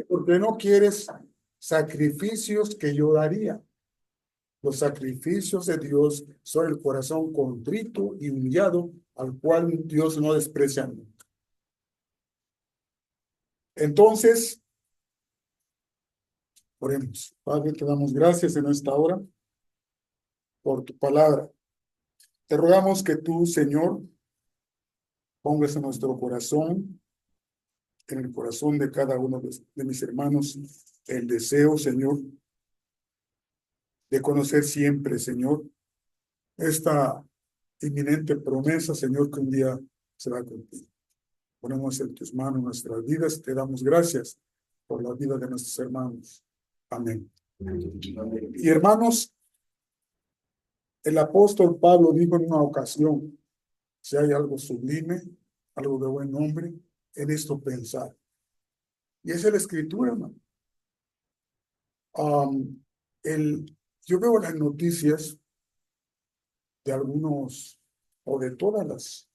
Porque no quieres sacrificios que yo daría. Los sacrificios de Dios son el corazón contrito y humillado, al cual Dios no desprecia nunca. Entonces, oremos. Padre, te damos gracias en esta hora por tu palabra. Te rogamos que tú, Señor, pongas en nuestro corazón, en el corazón de cada uno de mis hermanos, el deseo, Señor, de conocer siempre, Señor, esta inminente promesa, Señor, que un día se va a cumplir. Ponemos en tus manos nuestras vidas, te damos gracias por la vida de nuestros hermanos. Amén. Y hermanos, el apóstol Pablo dijo en una ocasión, si hay algo sublime, algo de buen nombre, en esto pensar. Y esa es la escritura, hermano. Um, yo veo las noticias de algunos o de todas las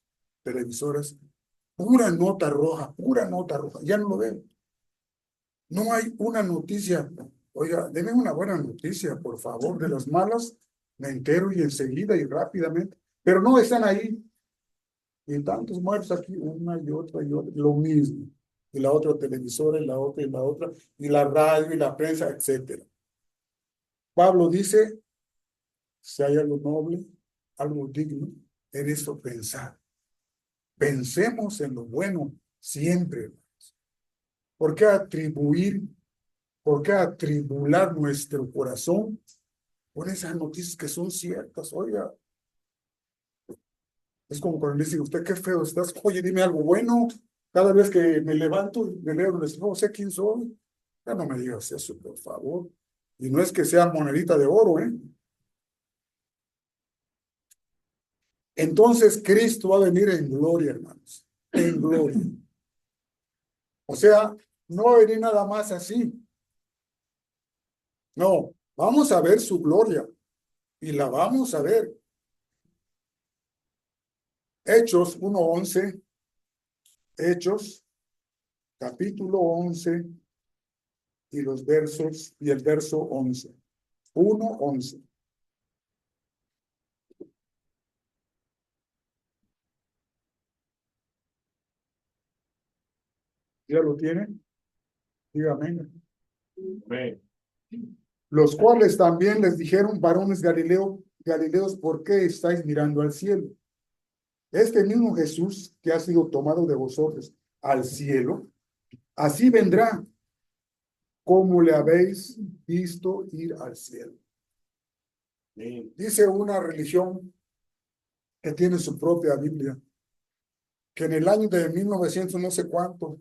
televisoras, pura nota roja, ya no lo veo. No hay una noticia. Oiga, denme una buena noticia, por favor. De las malas me entero y enseguida y rápidamente. Pero no están ahí. Y tantos muertos aquí, una y otra, lo mismo. Y la otra televisora, y la otra, y la otra, y la radio, y la prensa, etcétera. Pablo dice, si hay algo noble, algo digno, en esto pensar. Pensemos en lo bueno siempre. ¿Por qué atribuir, por qué atribular nuestro corazón con esas noticias que son ciertas? Oiga, es como cuando le dice, usted qué feo estás, oye, dime algo bueno. Cada vez que me levanto y me leo, no sé quién soy. Ya no me digas eso, por favor. Y no es que sea monedita de oro, ¿eh? Entonces Cristo va a venir en gloria, hermanos. En gloria. O sea, no va a venir nada más así. No, vamos a ver su gloria y la vamos a ver. Hechos 1:11, Hechos capítulo 11 y los versos y el verso 11. 1:11. ¿Ya lo tienen? Dígame. Amén. Los cuales también les dijeron, varones Galileos, ¿por qué estáis mirando al cielo? Este mismo Jesús que ha sido tomado de vosotros al cielo, así vendrá como le habéis visto ir al cielo. Dice una religión que tiene su propia Biblia, que en el año de 1900 no sé cuánto,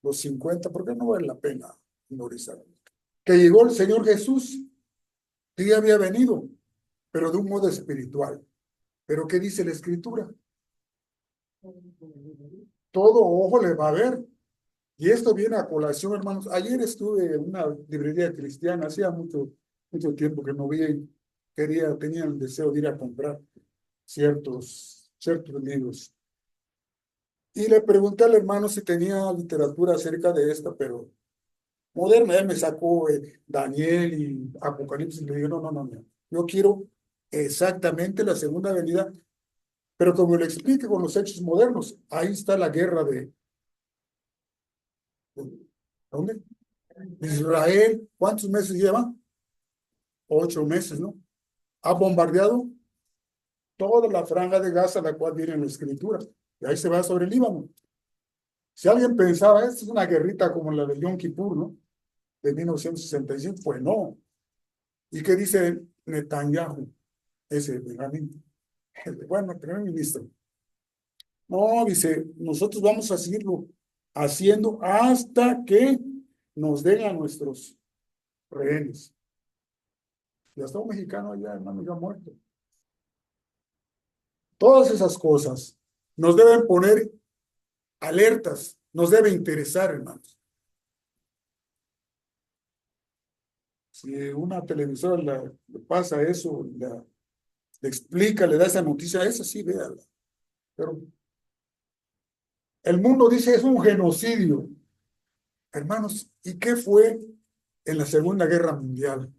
los 50, porque no vale la pena memorizar, que llegó el Señor Jesús, que ya había venido, pero de un modo espiritual. Pero ¿qué dice la Escritura? Todo ojo le va a ver. Y esto viene a colación, hermanos. Ayer estuve en una librería cristiana, hacía mucho tiempo que no vi, tenía el deseo de ir a comprar ciertos libros. Y le pregunté al hermano si tenía literatura acerca de esta, pero moderna. Él me sacó Daniel y Apocalipsis y le digo, no. Yo quiero exactamente la segunda venida, pero como le explique con los hechos modernos, ahí está la guerra ¿dónde? Israel, ¿cuántos meses lleva? 8 meses, ¿no? Ha bombardeado toda la franja de Gaza, la cual viene en la escritura. Y ahí se va sobre el Líbano. Si alguien pensaba, esta es una guerrita como la de Yom Kippur, ¿no? De 1965, pues no. ¿Y qué dice Netanyahu? Ese Benjamín. Bueno, el primer ministro. No, dice, nosotros vamos a seguirlo haciendo hasta que nos den a nuestros rehenes. Y hasta un mexicano allá, hermano, ya muerto. Todas esas cosas nos deben poner alertas, nos debe interesar, hermanos. Si una televisora le pasa eso, le explica, le da esa noticia, esa sí, véala. Pero el mundo dice es un genocidio. Hermanos, ¿y qué fue en la Segunda Guerra Mundial?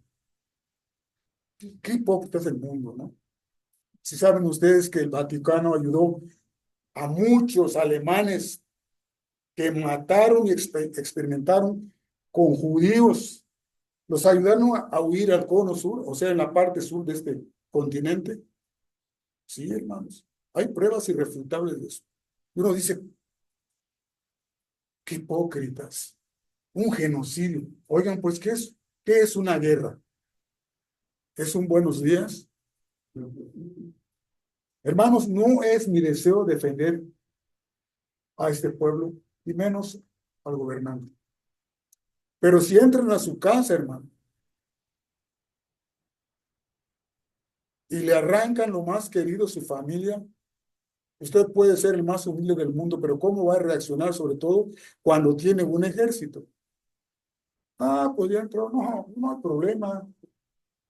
Qué hipócrita es el mundo, ¿no? Si saben ustedes que el Vaticano ayudó a muchos alemanes que mataron y experimentaron con judíos, los ayudaron a huir al cono sur, o sea, en la parte sur de este continente. Sí, hermanos, hay pruebas irrefutables de eso. Y uno dice, qué hipócritas, un genocidio. Oigan, pues, ¿qué es una guerra? ¿Es un buenos días? Hermanos, no es mi deseo defender a este pueblo y menos al gobernante. Pero si entran a su casa, hermano, y le arrancan lo más querido, su familia, usted puede ser el más humilde del mundo, pero ¿cómo va a reaccionar sobre todo cuando tiene un ejército? Ah, pues ya entró, no, no hay problema.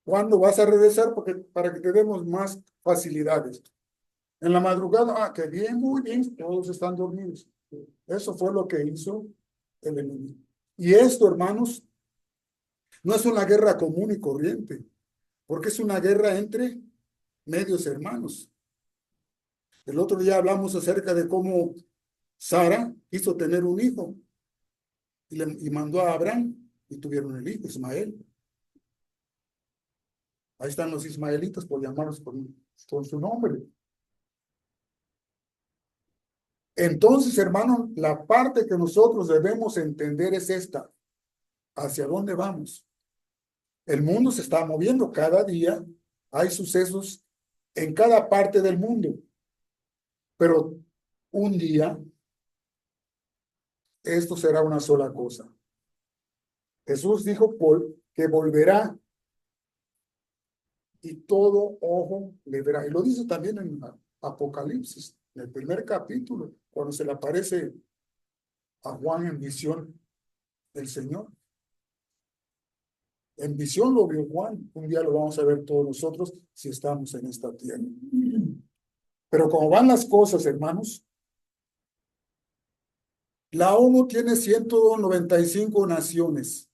¿Cuándo vas a regresar? Porque, para que te demos más facilidades. En la madrugada, ah, qué bien, muy bien, todos están dormidos. Eso fue lo que hizo el enemigo. Y esto, hermanos, no es una guerra común y corriente, porque es una guerra entre medios hermanos. El otro día hablamos acerca de cómo Sara quiso tener un hijo y mandó a Abraham y tuvieron el hijo, Ismael. Ahí están los ismaelitas, por llamarlos con su nombre. Entonces, hermano, la parte que nosotros debemos entender es esta. ¿Hacia dónde vamos? El mundo se está moviendo cada día. Hay sucesos en cada parte del mundo. Pero un día esto será una sola cosa. Jesús dijo que volverá y todo ojo le verá. Y lo dice también en Apocalipsis, en el primer capítulo, cuando se le aparece a Juan en visión del Señor. En visión lo vio Juan. Un día lo vamos a ver todos nosotros si estamos en esta tierra. Pero como van las cosas, hermanos, la ONU tiene 195 naciones.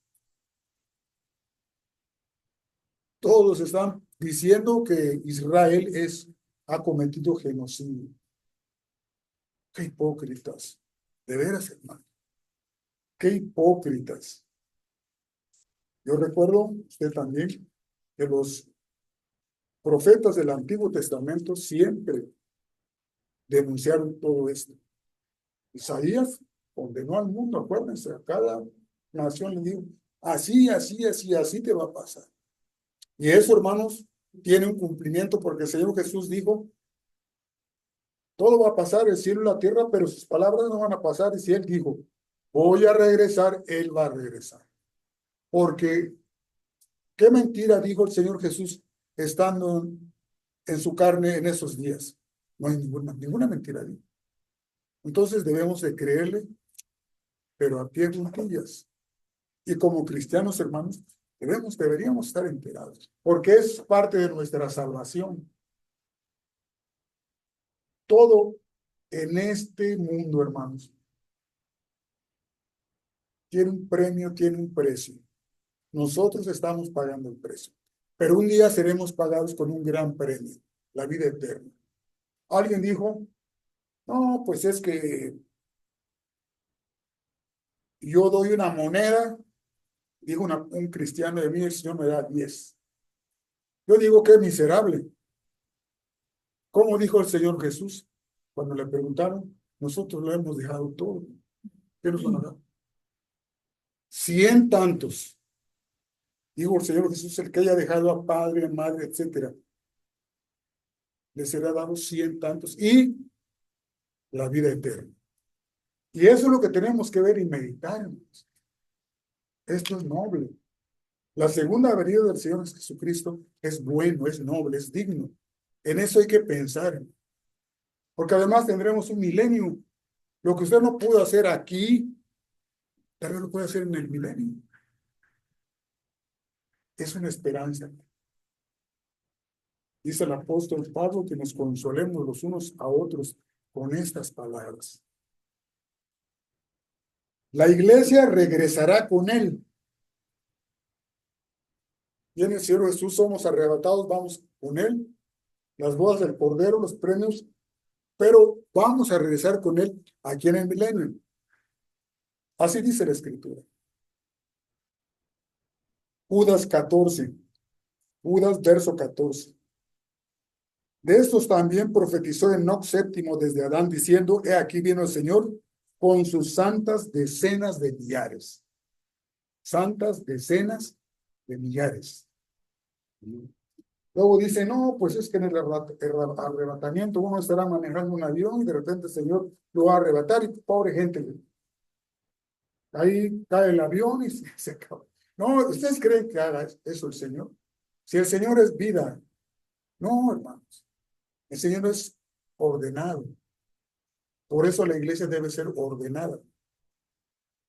Todos están diciendo que Israel ha cometido genocidio. Qué hipócritas. De veras, hermano. Qué hipócritas. Yo recuerdo, usted también, que los profetas del Antiguo Testamento siempre denunciaron todo esto. Isaías condenó al mundo, acuérdense, a cada nación le dijo, así, así, así, así te va a pasar. Y eso, hermanos, tiene un cumplimiento porque el Señor Jesús dijo, todo va a pasar, el cielo y la tierra, pero sus palabras no van a pasar. Y si Él dijo, voy a regresar, Él va a regresar. Porque, qué mentira dijo el Señor Jesús estando en su carne en esos días. No hay ninguna mentira. Entonces debemos de creerle, pero a pie juntillas. Y como cristianos, hermanos, deberíamos estar enterados, porque es parte de nuestra salvación. Todo en este mundo, hermanos, tiene un premio, tiene un precio. Nosotros estamos pagando el precio, pero un día seremos pagados con un gran premio, la vida eterna. Alguien dijo, no, pues es que yo doy una moneda, dijo un cristiano de mí, el Señor me da 10. Yo digo que es miserable. ¿Cómo dijo el Señor Jesús? Cuando le preguntaron, nosotros lo hemos dejado todo. ¿Qué nos van a dar? 100 tantos. Dijo el Señor Jesús, el que haya dejado a padre, madre, etcétera, le será dado 100 tantos y la vida eterna. Y eso es lo que tenemos que ver y meditar. Esto es noble. La segunda venida del Señor Jesucristo es bueno, es noble, es digno. En eso hay que pensar. Porque además tendremos un milenio. Lo que usted no pudo hacer aquí, tal vez lo puede hacer en el milenio. Es una esperanza. Dice el apóstol Pablo que nos consolemos los unos a otros con estas palabras. La iglesia regresará con él. Viene el Señor Jesús, somos arrebatados, vamos con él. Las bodas del Cordero, los premios, pero vamos a regresar con él aquí en el milenio. Así dice la Escritura. Judas 14, Judas verso 14. De estos también profetizó Enoc séptimo desde Adán, diciendo, he aquí vino el Señor con sus santas decenas de millares. Santas decenas de millares. Luego dice, no, pues es que en el arrebatamiento uno estará manejando un avión y de repente el Señor lo va a arrebatar y pobre gente, ahí cae el avión y se acaba. No, ¿ustedes creen que haga eso el Señor? Si el Señor es vida, no, hermanos, el Señor es ordenado. Por eso la iglesia debe ser ordenada.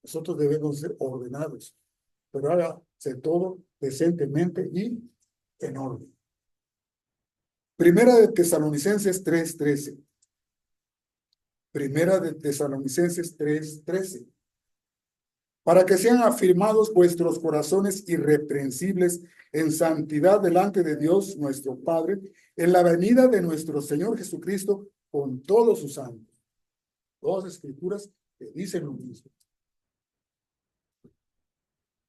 Nosotros debemos ser ordenados, pero hágase todo decentemente y en orden. Primera de Tesalonicenses 3:13. Primera de Tesalonicenses 3:13. Para que sean afirmados vuestros corazones irreprensibles en santidad delante de Dios nuestro Padre, en la venida de nuestro Señor Jesucristo con todos sus santos. Dos escrituras que dicen lo mismo.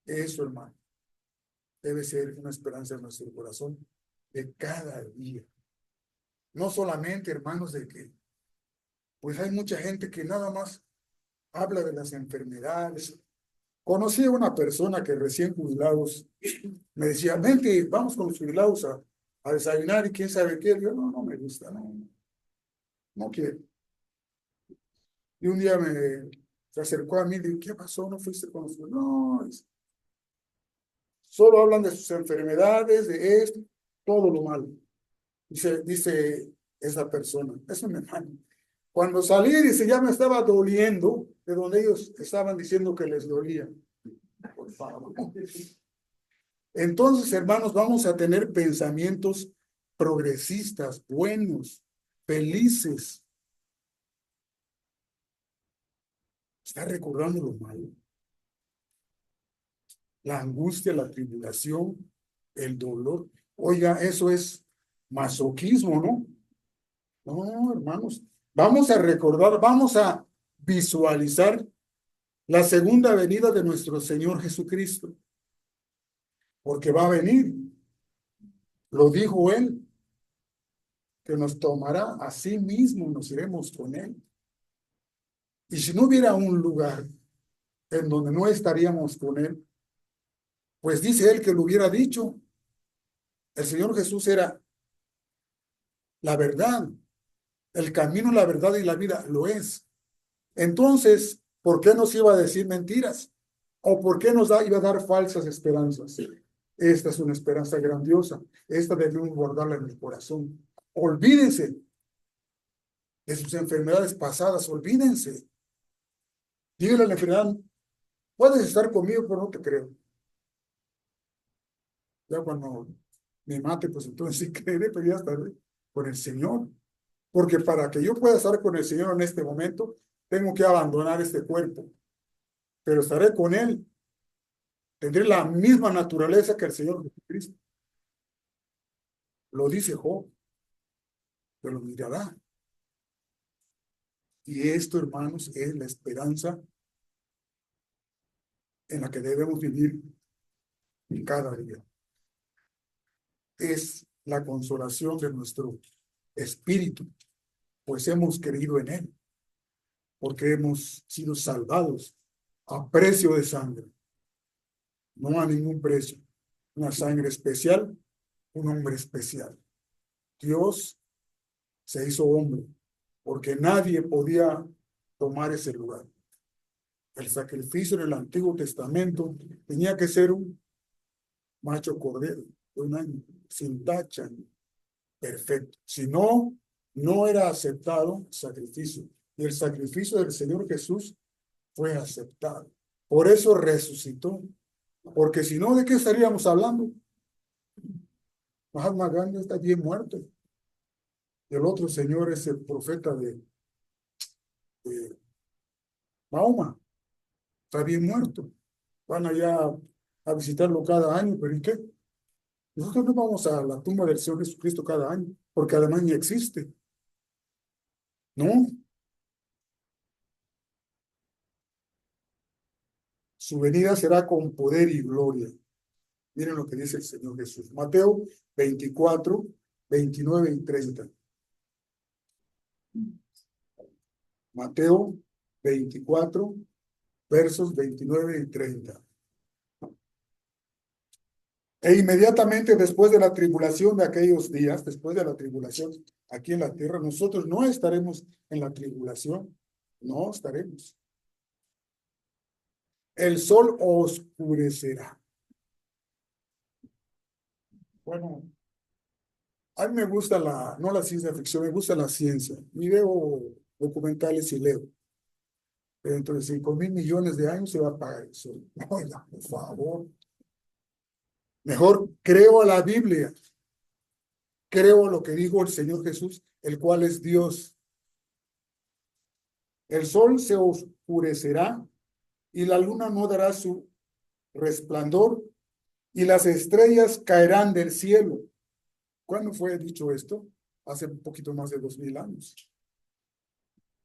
Eso, hermano, debe ser una esperanza en nuestro corazón de cada día. No solamente, hermanos, de que, pues hay mucha gente que nada más habla de las enfermedades. Conocí a una persona que recién jubilados me decía, vente, vamos con los jubilados a desayunar y quién sabe qué. Yo, no, no me gusta, no, no quiero. Y un día se acercó a mí y dijo, ¿qué pasó? ¿No fuiste con los jubilados? No, solo hablan de sus enfermedades, de esto, todo lo malo. Dice esa persona, es un hermano. Cuando salí, dice, ya me estaba doliendo de donde ellos estaban diciendo que les dolía. Por favor. Entonces, hermanos, vamos a tener pensamientos progresistas, buenos, felices. Está recordando lo malo. La angustia, la tribulación, el dolor. Oiga, eso es masoquismo, ¿no? No, hermanos. Vamos a recordar, vamos a visualizar la segunda venida de nuestro Señor Jesucristo, porque va a venir. Lo dijo Él, que nos tomará a sí mismo, nos iremos con Él. Y si no hubiera un lugar en donde no estaríamos con Él, pues dice Él que lo hubiera dicho. El Señor Jesús era la verdad, el camino, la verdad y la vida, lo es. Entonces, ¿por qué nos iba a decir mentiras? ¿O por qué iba a dar falsas esperanzas? Esta es una esperanza grandiosa. Esta debemos guardarla en el corazón. Olvídense de sus enfermedades pasadas, olvídense. Dígale a la enfermedad, puedes estar conmigo, pero no te creo. Ya cuando me mate, pues entonces sí creeré, pero ya estaré con el Señor. Porque para que yo pueda estar con el Señor en este momento, tengo que abandonar este cuerpo, pero estaré con Él. Tendré la misma naturaleza que el Señor Jesucristo. Lo dice Job, pero lo mirará. Y esto, hermanos, es la esperanza en la que debemos vivir cada día. Es la consolación de nuestro espíritu, pues hemos creído en Él, porque hemos sido salvados a precio de sangre, no a ningún precio. Una sangre especial, un hombre especial. Dios se hizo hombre, porque nadie podía tomar ese lugar. El sacrificio en el Antiguo Testamento tenía que ser un macho cordero de un año, sin tacha, perfecto. Si no, no era aceptado el sacrificio. Y el sacrificio del Señor Jesús fue aceptado. Por eso resucitó. Porque si no, ¿de qué estaríamos hablando? Mahatma Gandhi está bien muerto. Y el otro señor es el profeta de Mahoma. está bien muerto. Van allá a visitarlo cada año, pero ¿y qué? Nosotros no vamos a la tumba del Señor Jesucristo cada año, porque además ni existe. No, su venida será con poder y gloria. Miren lo que dice el Señor Jesús. Mateo 24, 29 y 30. Mateo 24, versos 29 y 30. E inmediatamente después de la tribulación de aquellos días, después de la tribulación aquí en la tierra, nosotros no estaremos en la tribulación, no estaremos. El sol oscurecerá. Bueno, a mí me gusta no la ciencia ficción, me gusta la ciencia. Y veo documentales y leo. Pero dentro de 5.000 millones de años se va a apagar el sol. Oiga, por favor. Mejor creo a la Biblia, creo a lo que dijo el Señor Jesús, el cual es Dios. El sol se oscurecerá y la luna no dará su resplandor y las estrellas caerán del cielo. ¿Cuándo fue dicho esto? Hace un poquito más de 2.000 años.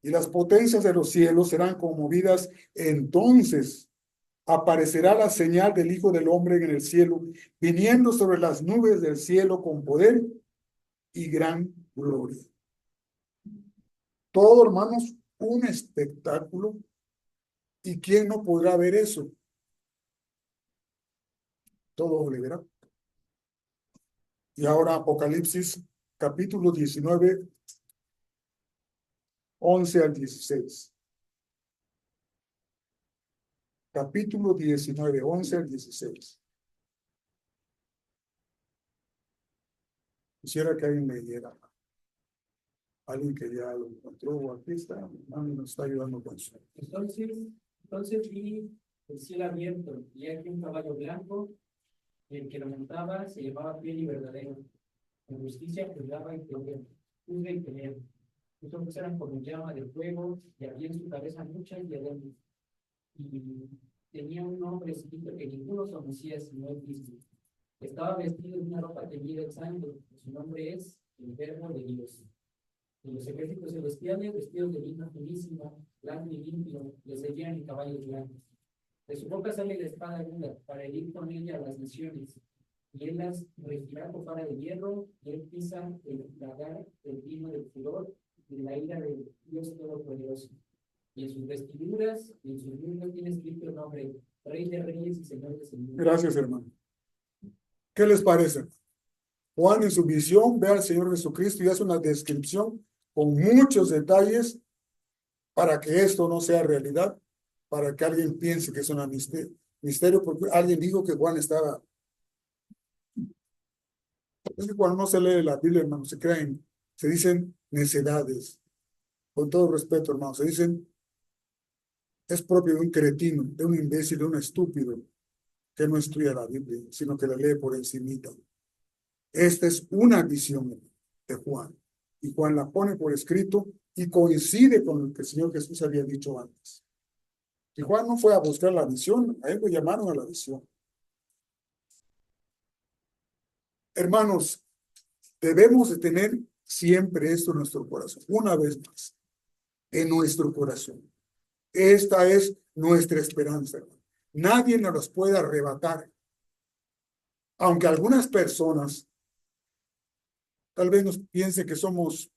Y las potencias de los cielos serán conmovidas. Entonces aparecerá la señal del Hijo del Hombre en el cielo, viniendo sobre las nubes del cielo con poder y gran gloria. Todo, hermanos, un espectáculo. ¿Y quién no podrá ver eso? Todo lo verá. Y ahora Apocalipsis, capítulo 19, 11 al 16. Capítulo 19, 11 al 16. Quisiera que alguien leyera. Alguien que ya lo encontró, aquí está, alguien nos está ayudando con eso. Entonces vi el cielo abierto, y aquí un caballo blanco, y el que lo montaba se llamaba Fiel y Verdadero. En justicia juzgaba juzga y pelea. Sus ojos eran como llama de fuego, y había en su cabeza muchas diademas. Y tenía un nombre escrito que ninguno conocía sino él mismo. Estaba vestido de una ropa teñida en sangre, y su nombre es el Verbo de Dios. Y los ejércitos celestiales, vestidos de lino finísima, blanco y limpio, le seguían en caballos blancos. De su boca sale la espada aguda, para herir con ella a las naciones. Y él las regirá con vara de hierro, y él pisa el lagar del vino del furor y la ira del Dios Todopoderoso. Y en sus vestiduras y en sus muslos tiene escrito el nombre Rey de Reyes y Señor de Señores. Gracias, hermano. ¿Qué les parece? Juan en su visión ve al Señor Jesucristo y hace una descripción con muchos detalles para que esto no sea realidad, para que alguien piense que es un misterio, porque alguien dijo que Juan estaba. Es que cuando no se lee la Biblia, hermano, se dicen necedades. Con todo respeto, hermano, se dicen, es propio de un cretino, de un imbécil, de un estúpido, que no estudia la Biblia, sino que la lee por encimita. Esta es una visión de Juan. Y Juan la pone por escrito y coincide con lo que el Señor Jesús había dicho antes. Y Juan no fue a buscar la visión, a él lo llamaron a la visión. Hermanos, debemos de tener siempre esto en nuestro corazón, una vez más, en nuestro corazón. Esta es nuestra esperanza, hermano. Nadie nos las puede arrebatar. Aunque algunas personas tal vez nos piensen que somos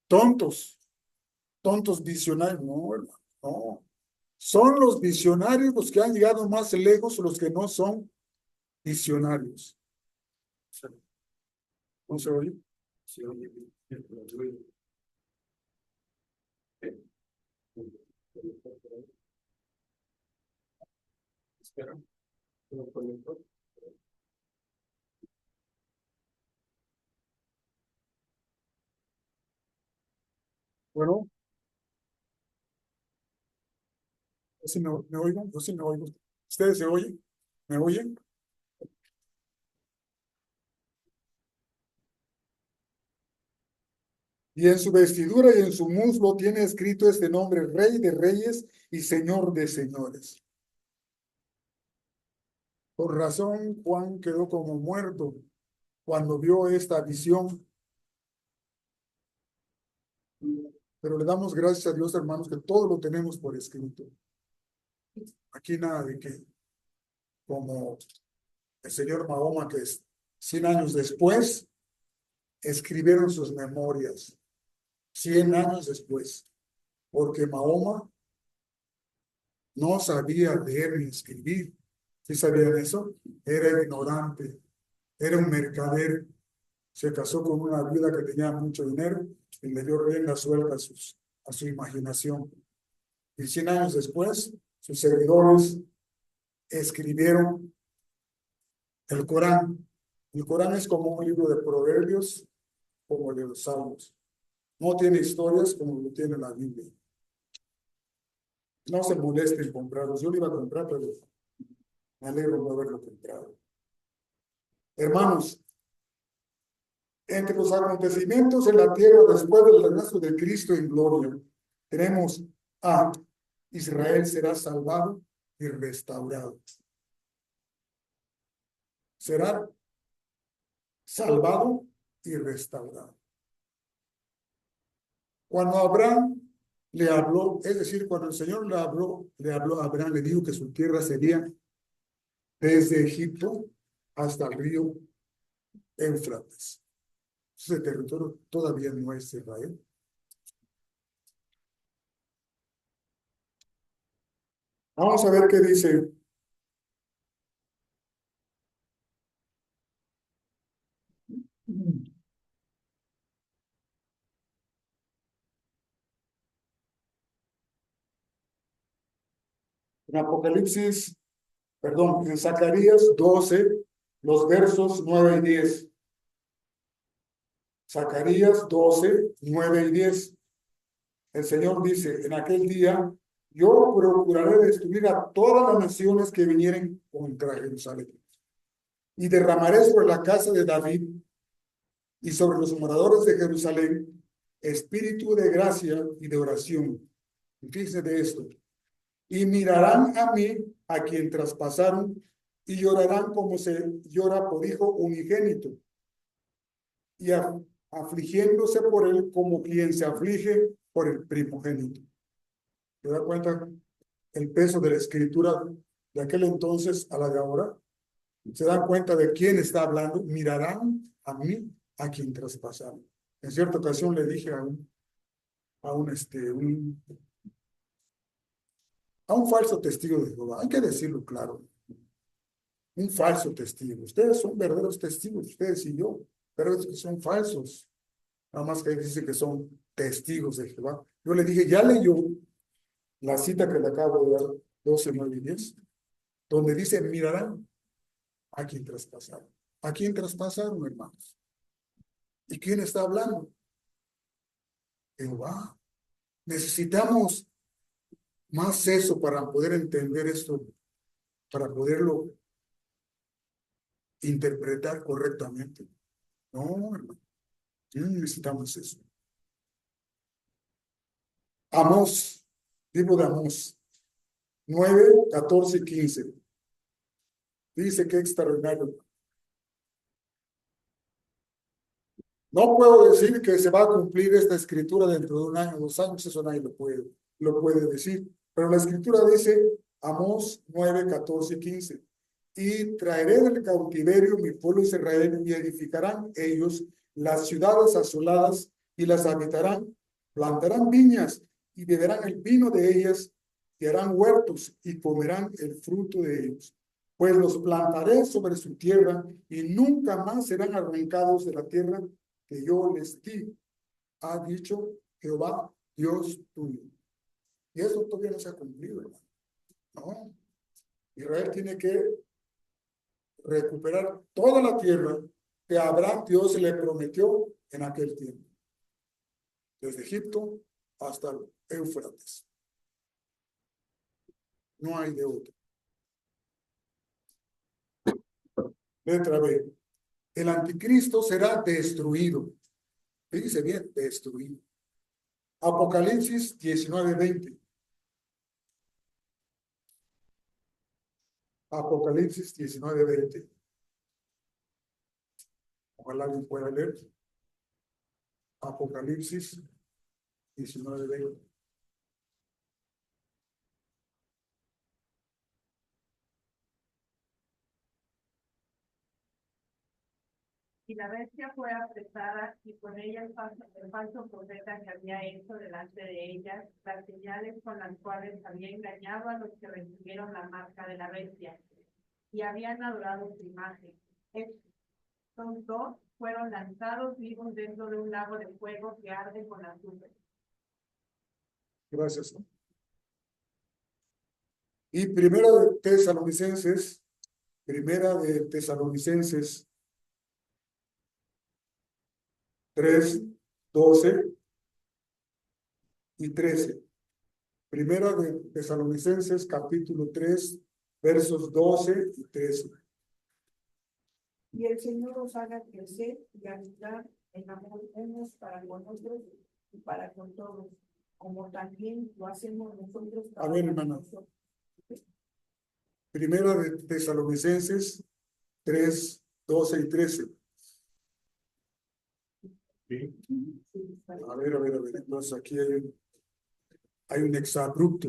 tontos, tontos visionarios. No, hermano, no. Son los visionarios los que han llegado más lejos, los que no son visionarios. ¿No se oye? Se oye. Espera. Bueno, si me oigo, yo sí me oigo. ¿Ustedes se oyen? ¿Me oyen? Y en su vestidura y en su muslo tiene escrito este nombre, Rey de Reyes y Señor de señores. Por razón, Juan quedó como muerto cuando vio esta visión. Pero le damos gracias a Dios, hermanos, que todo lo tenemos por escrito. Aquí nada de que, como el señor Mahoma, que es 100 años después, escribieron sus memorias. 100 años después. Porque Mahoma no sabía leer ni escribir. ¿Sí sabían eso? Era ignorante. Era un mercader. Se casó con una viuda que tenía mucho dinero y le dio rienda suelta a su imaginación. Y 100 años después, sus seguidores escribieron el Corán. El Corán es como un libro de proverbios, como el de los Salmos. No tiene historias como lo tiene la Biblia. No se molesten en comprarlos. Yo lo iba a comprar, pero me alegro de haberlo comprado. Hermanos, entre los acontecimientos en la tierra después del regreso de Cristo en gloria, tenemos a Israel será salvado y restaurado. Será salvado y restaurado. Cuando Abraham le habló, es decir, cuando el Señor le habló a Abraham, le dijo que su tierra sería desde Egipto hasta el río Éufrates. Ese territorio todavía no es Israel. Vamos a ver qué dice. En Apocalipsis, perdón, en Zacarías 12, los versos 9 y 10. Zacarías 12, 9 y 10. El Señor dice, en aquel día, yo procuraré destruir a todas las naciones que vinieren contra Jerusalén. Y derramaré sobre la casa de David y sobre los moradores de Jerusalén espíritu de gracia y de oración. Y fíjense de esto. Y mirarán a mí, a quien traspasaron, y llorarán como se llora por hijo unigénito, y afligiéndose por él como quien se aflige por el primogénito. ¿Te das cuenta el peso de la escritura de aquel entonces a la de ahora? ¿Se dan cuenta de quién está hablando? Mirarán a mí, a quien traspasaron. En cierta ocasión le dije a un falso testigo de Jehová, hay que decirlo claro, un falso testigo. Ustedes son verdaderos testigos, ustedes y yo, pero es que son falsos. Nada más que dice que son testigos de Jehová. Yo le dije, ya leyó la cita que le acabo de dar, 12, 9 y 10, donde dice, mirarán a quien traspasaron. ¿A quién traspasaron, hermanos? ¿Y quién está hablando? Jehová. Necesitamos más eso para poder entender esto, para poderlo interpretar correctamente. No, hermano, no necesitamos eso. Amós, libro de Amós, 9, 14 y 15. Dice que extraordinario. No puedo decir que se va a cumplir esta escritura dentro de un año, 2 años, eso nadie lo puede decir. Pero la escritura dice, Amós 9, 14 y 15. Y traeré del cautiverio mi pueblo Israel y edificarán ellos las ciudades asoladas y las habitarán, plantarán viñas y beberán el vino de ellas y harán huertos y comerán el fruto de ellos. Pues los plantaré sobre su tierra y nunca más serán arrancados de la tierra que yo les di, ha dicho Jehová, Dios tuyo. Y eso todavía no se ha cumplido, hermano. No. Israel tiene que recuperar toda la tierra que a Abraham Dios le prometió en aquel tiempo. Desde Egipto hasta el Éufrates. No hay de otro. Letra B. El anticristo será destruido. Fíjese bien, destruido. Apocalipsis 19:20. Apocalipsis 19:20. Ojalá alguien pueda leer. Apocalipsis 19:20. Y la bestia fue apresada, y con ella el falso profeta que había hecho delante de ella las señales con las cuales había engañado a los que recibieron la marca de la bestia y habían adorado su imagen. Estos dos fueron lanzados vivos dentro de un lago de fuego que arde con azufre. Gracias. Y Primera de Tesalonicenses 3, 12 y 13. Primera de Tesalonicenses capítulo 3, versos 12 y 13. Y el Señor os haga crecer y ayudar en amor unos para con otros y para con todos, como también lo hacemos nosotros. A ver, hermano. Primera de Tesalonicenses 3, 12 y 13. Sí. A ver. Entonces aquí hay un exabrupto.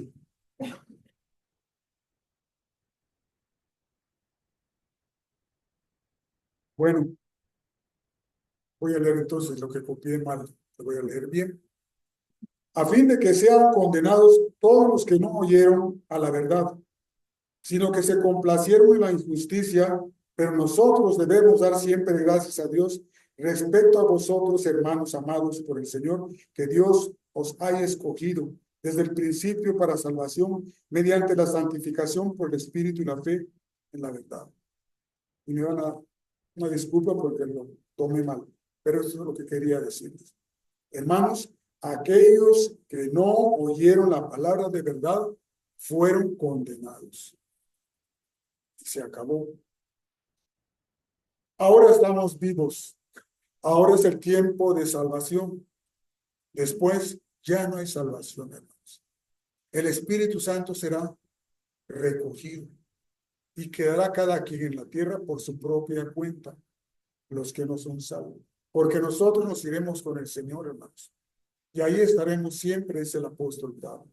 Bueno, voy a leer entonces lo que copié mal. Lo voy a leer bien. A fin de que sean condenados todos los que no oyeron a la verdad, sino que se complacieron en la injusticia, pero nosotros debemos dar siempre gracias a Dios respecto a vosotros, hermanos amados por el Señor, que Dios os haya escogido desde el principio para salvación mediante la santificación por el Espíritu y la fe en la verdad. Y me van a una disculpa porque lo tomé mal, pero eso es lo que quería decirles. Hermanos, aquellos que no oyeron la palabra de verdad fueron condenados. Se acabó. Ahora estamos vivos. Ahora es el tiempo de salvación. Después ya no hay salvación, hermanos. El Espíritu Santo será recogido y quedará cada quien en la tierra por su propia cuenta, los que no son salvos. Porque nosotros nos iremos con el Señor, hermanos. Y ahí estaremos siempre, es el apóstol Pablo.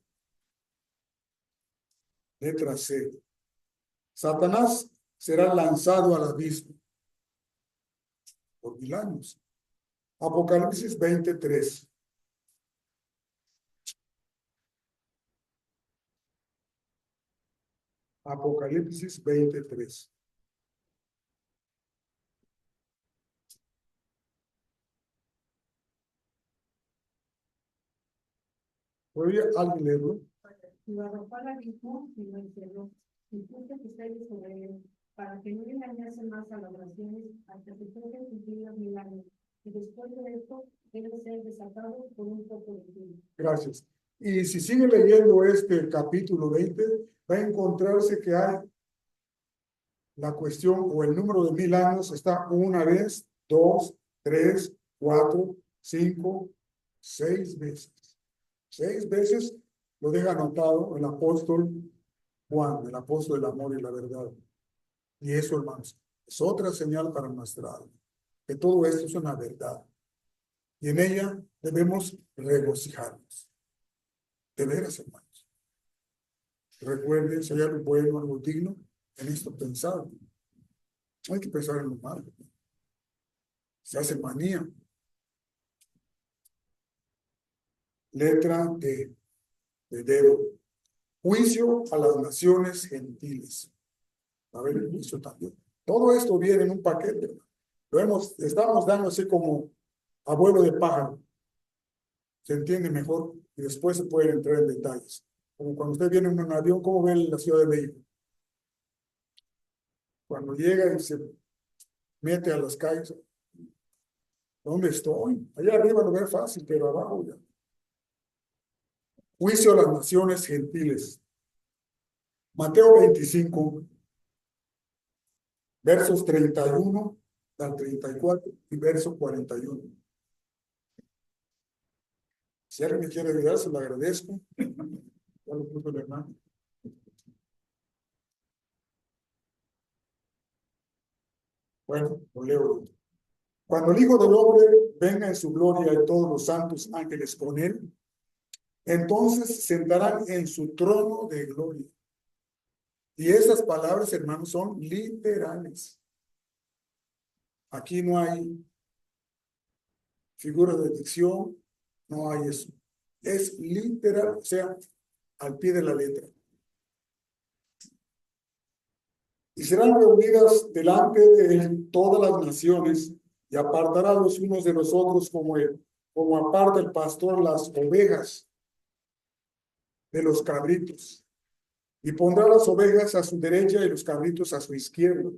Letra C. Satanás será lanzado al abismo por 1000 años. Apocalipsis 23. Apocalipsis 23. ¿Podría alguien leerlo? Lo arrojó al abismo y lo encerró, y puso sus sellos sobre él, para que no engañase más a las naciones hasta que fuesen cumplidos 1000 años. Y después de esto, debe ser desatado por un poco de tiempo. Gracias. Y si sigue leyendo este capítulo 20, va a encontrarse que hay la cuestión o el número de 1000 años está una vez, 2, 3, 4, 5, 6 veces. 6 veces lo deja anotado el apóstol Juan, el apóstol del amor y la verdad. Y eso, hermanos, es otra señal para nuestra alma, que todo esto es una verdad. Y en ella debemos regocijarnos. De veras, hermanos. Recuerden, si hay algo bueno, algo digno, en esto pensar. No hay que pensar en lo malo. Se hace manía. Letra de dedo. Juicio a las naciones gentiles. Va a haber el juicio también. Todo esto viene en un paquete. Estamos dando así como abuelo de pájaro. Se entiende mejor y después se puede entrar en detalles. Como cuando usted viene en un avión, ¿cómo ve la Ciudad de México? Cuando llega y se mete a las calles, ¿dónde estoy? Allá arriba lo ve fácil, pero abajo ya. Juicio a las naciones gentiles. Mateo 25, versos 31 al 34 y verso 41. Si alguien me quiere ayudar, se lo agradezco. Ya lo puso el hermano. Bueno, lo leo. Cuando el Hijo del Hombre venga en su gloria y todos los santos ángeles con él, entonces se sentarán en su trono de gloria. Y esas palabras, hermanos, son literales. Aquí no hay figura de dicción, no hay eso. Es literal, o sea, al pie de la letra. Y serán reunidas delante de él todas las naciones y apartará los unos de los otros como aparta el pastor las ovejas de los cabritos. Y pondrá las ovejas a su derecha y los cabritos a su izquierda.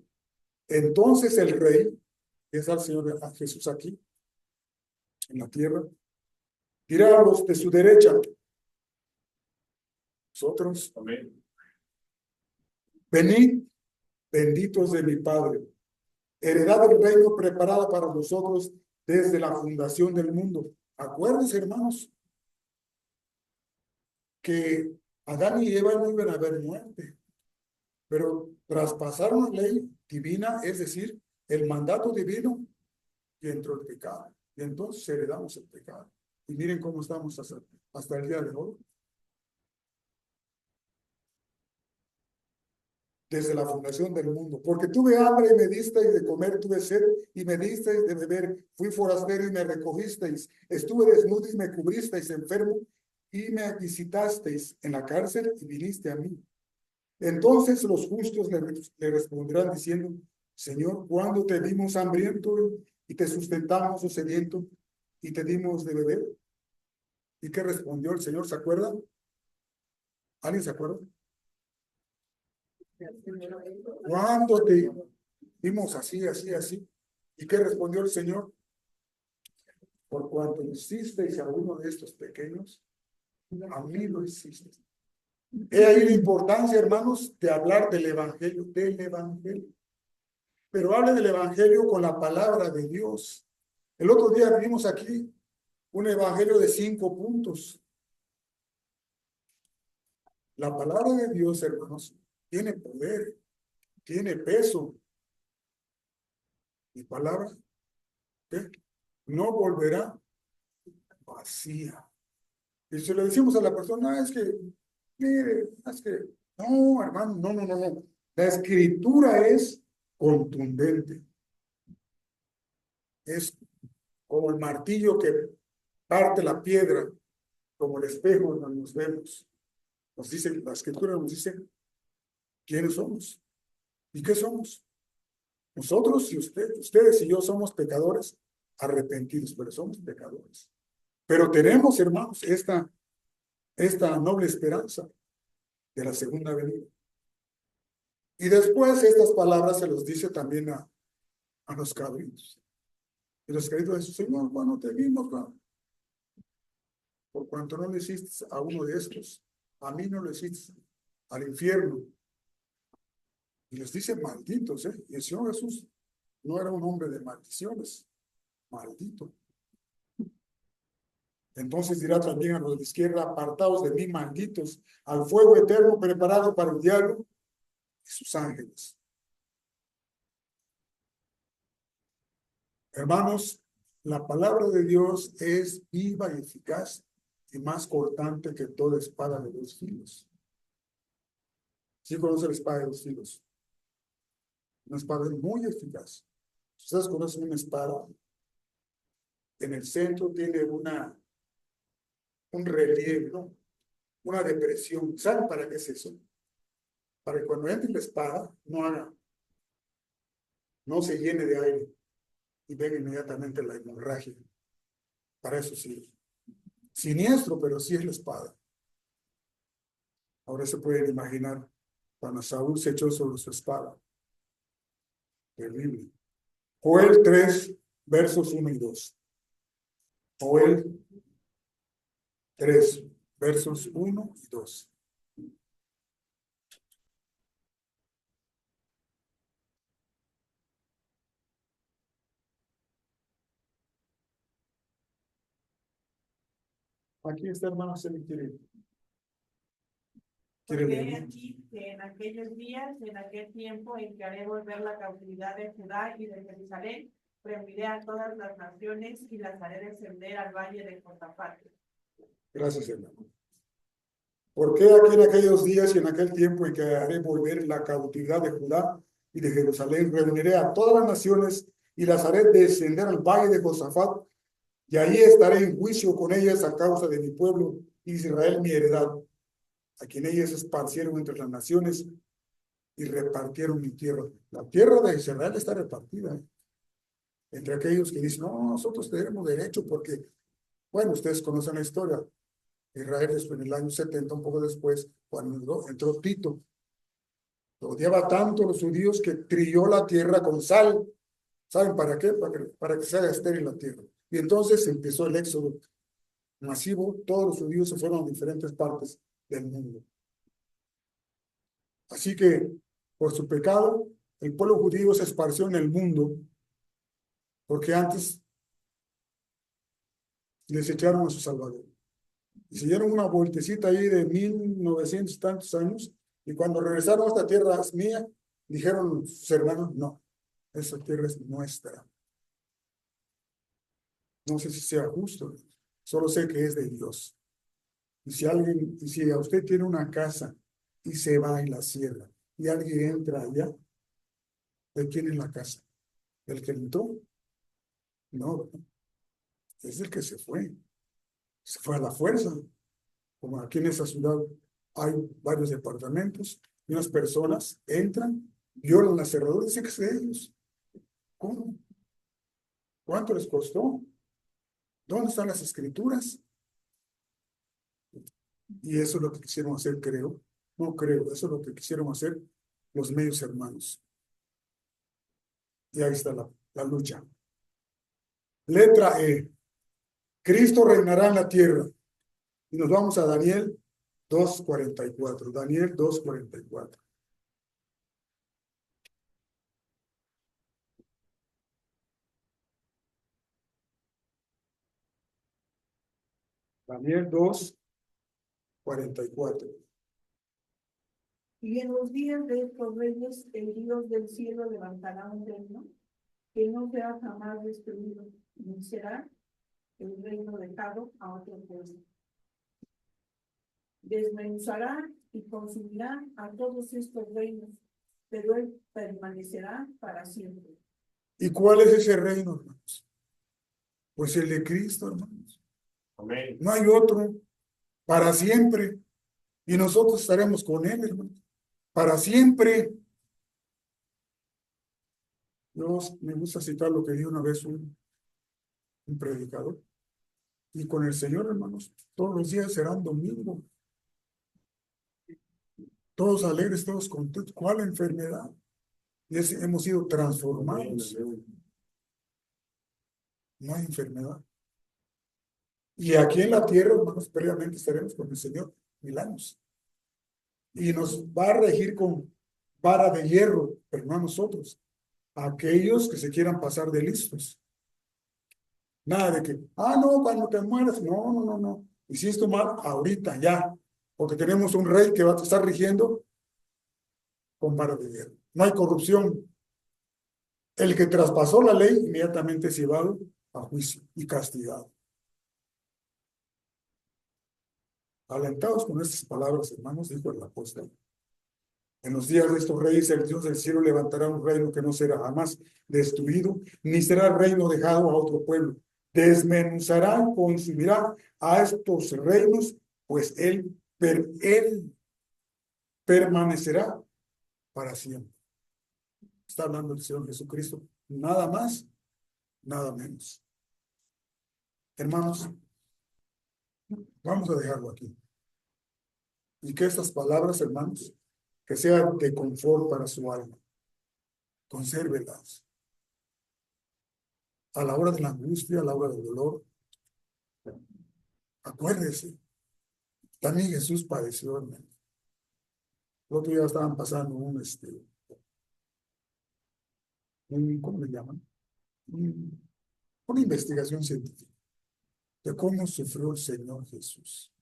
Entonces el rey, que es al Señor a Jesús aquí, en la tierra, dirá a los de su derecha, nosotros, amén, venid, benditos de mi Padre, heredad del reino preparada para vosotros desde la fundación del mundo. Acuérdense, hermanos, que Adán y Eva no iban a ver muerte, pero traspasaron la ley divina, es decir, el mandato divino, y entró el pecado. Y entonces heredamos el pecado. Y miren cómo estamos hasta el día de hoy. Desde la fundación del mundo. Porque tuve hambre y me disteis de comer, tuve sed y me disteis de beber, fui forastero y me recogisteis, estuve desnudo y me cubristeis, enfermo y me visitasteis en la cárcel y viniste a mí. Entonces los justos le responderán diciendo, Señor, ¿cuándo te vimos hambriento y te sustentamos o sediento y te dimos de beber? ¿Y qué respondió el Señor? ¿Se acuerda? ¿Alguien se acuerda? ¿Cuándo te vimos así, así, así? ¿Y qué respondió el Señor? Por cuanto hicisteis a uno de estos pequeños, a mí lo hicisteis. He ahí la importancia, hermanos, de hablar del Evangelio, del Evangelio. Pero hable del Evangelio con la palabra de Dios. El otro día vimos aquí un Evangelio de 5 puntos. La palabra de Dios, hermanos, tiene poder, tiene peso. Mi palabra, ¿qué? No volverá vacía. Y si le decimos a la persona, es que, mire, es que, no, hermano, no, no, no, no. La escritura es contundente. Es como el martillo que parte la piedra, como el espejo donde nos vemos. Nos dice, la escritura nos dice quiénes somos y qué somos. Nosotros y ustedes y yo somos pecadores arrepentidos, pero somos pecadores. Pero tenemos, hermanos, esta noble esperanza de la segunda venida. Y después estas palabras se los dice también a los cabritos. Y los cabritos dicen, Señor, cuando te vimos, por cuanto no le hiciste a uno de estos, a mí no lo hiciste, al infierno. Y les dice malditos, ¿eh? Y el Señor Jesús no era un hombre de maldiciones, maldito. Entonces dirá también a los de la izquierda, apartaos de mí, malditos, al fuego eterno preparado para el diablo y sus ángeles. Hermanos, la palabra de Dios es viva y eficaz y más cortante que toda espada de 2 filos. ¿Sí conoce la espada de 2 filos? Una espada muy eficaz. Ustedes conocen una espada. En el centro tiene un relieve, ¿no? Una depresión. ¿Saben para qué es eso? Para que cuando entre la espada no se llene de aire y venga inmediatamente la hemorragia. Para eso sí. Siniestro, pero sí es la espada. Ahora se pueden imaginar cuando Saúl se echó sobre su espada. Terrible. Joel 3, versos 1 y 2. Joel 3, versos 1 y 2. Aquí está, hermano, se le quiere. ¿Quiere Porque he leer? aquí que en aquellos días, en aquel tiempo en que haré volver la cautividad de Judá y de Jerusalén, reuniré a todas las naciones y las haré descender al valle de Josafat. Gracias, hermano. ¿Por qué aquí en aquellos días y en aquel tiempo en que haré volver la cautividad de Judá y de Jerusalén, reuniré a todas las naciones y las haré descender al valle de Josafat, y ahí estaré en juicio con ellas a causa de mi pueblo Israel, mi heredad, a quien ellas esparcieron entre las naciones y repartieron mi tierra? La tierra de Israel está repartida, ¿eh? Entre aquellos que dicen, no, nosotros tenemos derecho porque, bueno, ustedes conocen la historia. Israel, después en el año 70, un poco después, cuando entró Tito, lo odiaba tanto a los judíos que trilló la tierra con sal. ¿Saben para qué? Para que se haga estéril la tierra. Y entonces empezó el éxodo masivo. Todos los judíos se fueron a diferentes partes del mundo. Así que, por su pecado, el pueblo judío se esparció en el mundo, porque antes les echaron a su Salvador. Y se dieron una vueltecita ahí de 1900 y tantos años, y cuando regresaron a esta tierra es mía, dijeron sus hermanos, no, esa tierra es nuestra. No sé si sea justo, solo sé que es de Dios. Y si a usted tiene una casa y se va y la cierra, y alguien entra allá, ¿de quién es la casa? ¿El que entró? No, es el que se fue a la fuerza. Como aquí en esa ciudad hay varios departamentos, y unas personas entran, violan la cerradura y dicen que es de ellos. ¿Cómo? ¿Cuánto les costó? ¿Dónde están las escrituras? Y eso es lo que quisieron hacer, creo. No creo, eso es lo que quisieron hacer los medios hermanos. Y ahí está la lucha. Letra E. Cristo reinará en la tierra. Y nos vamos a Daniel 2:44. Daniel 2:44. Daniel 2:44. Y en los días de estos reyes, el Dios del cielo levantará un reino que no será jamás destruido, ni será el reino dejado a otro pueblo. Desmenuzará y consumirá a todos estos reinos, pero él permanecerá para siempre. ¿Y cuál es ese reino, hermanos? Pues el de Cristo, hermanos. Amén. No hay otro. Para siempre. Y nosotros estaremos con él, hermanos. Para siempre. Me gusta citar lo que dijo una vez un predicador. Y con el Señor, hermanos, todos los días serán domingo. Todos alegres, todos contentos. ¿Cuál enfermedad? Hemos sido transformados. No hay enfermedad. Y aquí en la tierra, hermanos, previamente estaremos con el Señor 1000 años. Y nos va a regir con vara de hierro, pero no a nosotros. A aquellos que se quieran pasar de listos. Nada de que, no, cuando te mueras. No, no, no, no. Hiciste mal ahorita, ya. Porque tenemos un rey que va a estar rigiendo con vara de hierro. No hay corrupción. El que traspasó la ley inmediatamente es llevado a juicio y castigado. Alentados con estas palabras, hermanos, dijo el apóstol. En los días de estos reyes, el Dios del cielo levantará un reino que no será jamás destruido, ni será reino dejado a otro pueblo. Desmenuzará, consumirá a estos reinos, pues él permanecerá para siempre. Está hablando el Señor Jesucristo. Nada más, nada menos. Hermanos, vamos a dejarlo aquí. Y que estas palabras, hermanos, que sean de confort para su alma. Consérvelas. A la hora de la angustia, a la hora del dolor. Acuérdese. También Jesús padeció, hermano. El otro día estaban pasando ¿cómo le llaman? Una investigación científica de cómo sufrió el Señor Jesús.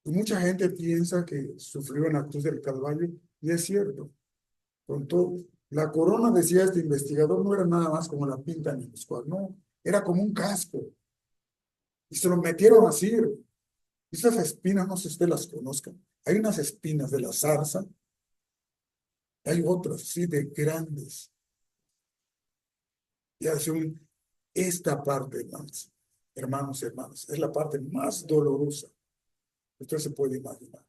Y mucha gente piensa que sufrió en la cruz del Calvario, y es cierto. Con todo, la corona, decía este investigador, no era nada más como la pintan en los cuadros, no, era como un casco. Y se lo metieron así. Esas espinas, no sé si ustedes las conozcan. Hay unas espinas de la zarza, hay otras, sí, de grandes. Y hace esta parte, hermanos, hermanos, es la parte más dolorosa que usted se puede imaginar,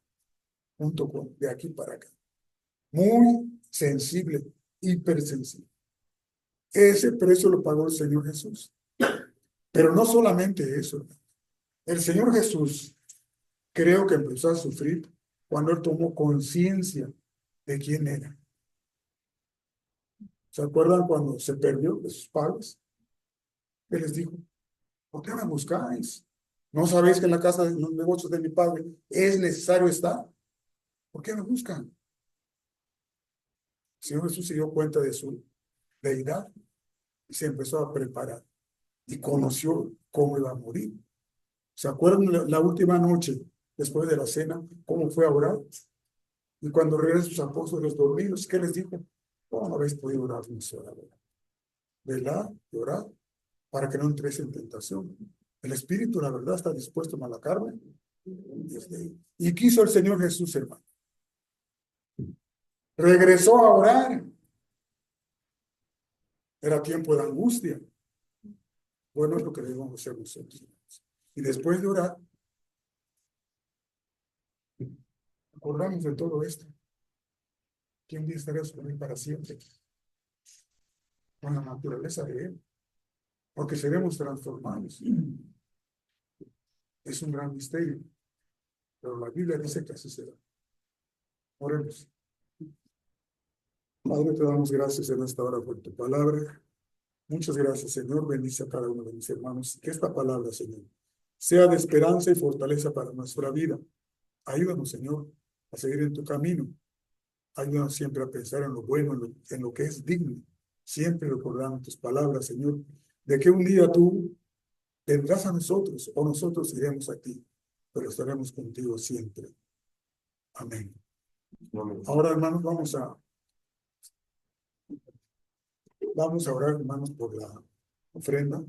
junto con de aquí para acá. Muy sensible, hipersensible. Ese precio lo pagó el Señor Jesús. Pero no solamente eso, hermano. El Señor Jesús creo que empezó a sufrir cuando él tomó conciencia de quién era. ¿Se acuerdan cuando se perdió de sus padres? Él les dijo, ¿por qué me buscáis? ¿No sabéis que en la casa de los negocios de mi padre es necesario estar? ¿Por qué me buscan? El Señor Jesús se dio cuenta de su deidad y se empezó a preparar y conoció cómo iba a morir. ¿Se acuerdan la última noche después de la cena, cómo fue a orar? Y cuando regresan sus apóstoles dormidos, ¿qué les dijo? ¿Cómo no habéis podido orar una sola hora? Velad y orad para que no entréis en tentación. El espíritu, la verdad, está dispuesto a la carne. Y quiso el Señor Jesús, hermano. Regresó a orar. Era tiempo de angustia. Bueno, es lo que debemos hacer nosotros. Y después de orar, acordamos de todo esto. ¿Quién día estará con él para siempre? Con la naturaleza de él. Porque seremos transformados. Es un gran misterio. Pero la Biblia dice que así será. Oremos. Padre, te damos gracias en esta hora por tu palabra. Muchas gracias, Señor. Bendice a cada uno de mis hermanos. Que esta palabra, Señor, sea de esperanza y fortaleza para nuestra vida. Ayúdanos, Señor, a seguir en tu camino. Ayúdanos siempre a pensar en lo bueno, en lo que es digno. Siempre recordando tus palabras, Señor, de que un día tú vendrás a nosotros o nosotros iremos a ti, pero estaremos contigo siempre. Amén. Ahora, hermanos, vamos a orar, hermanos, por la ofrenda.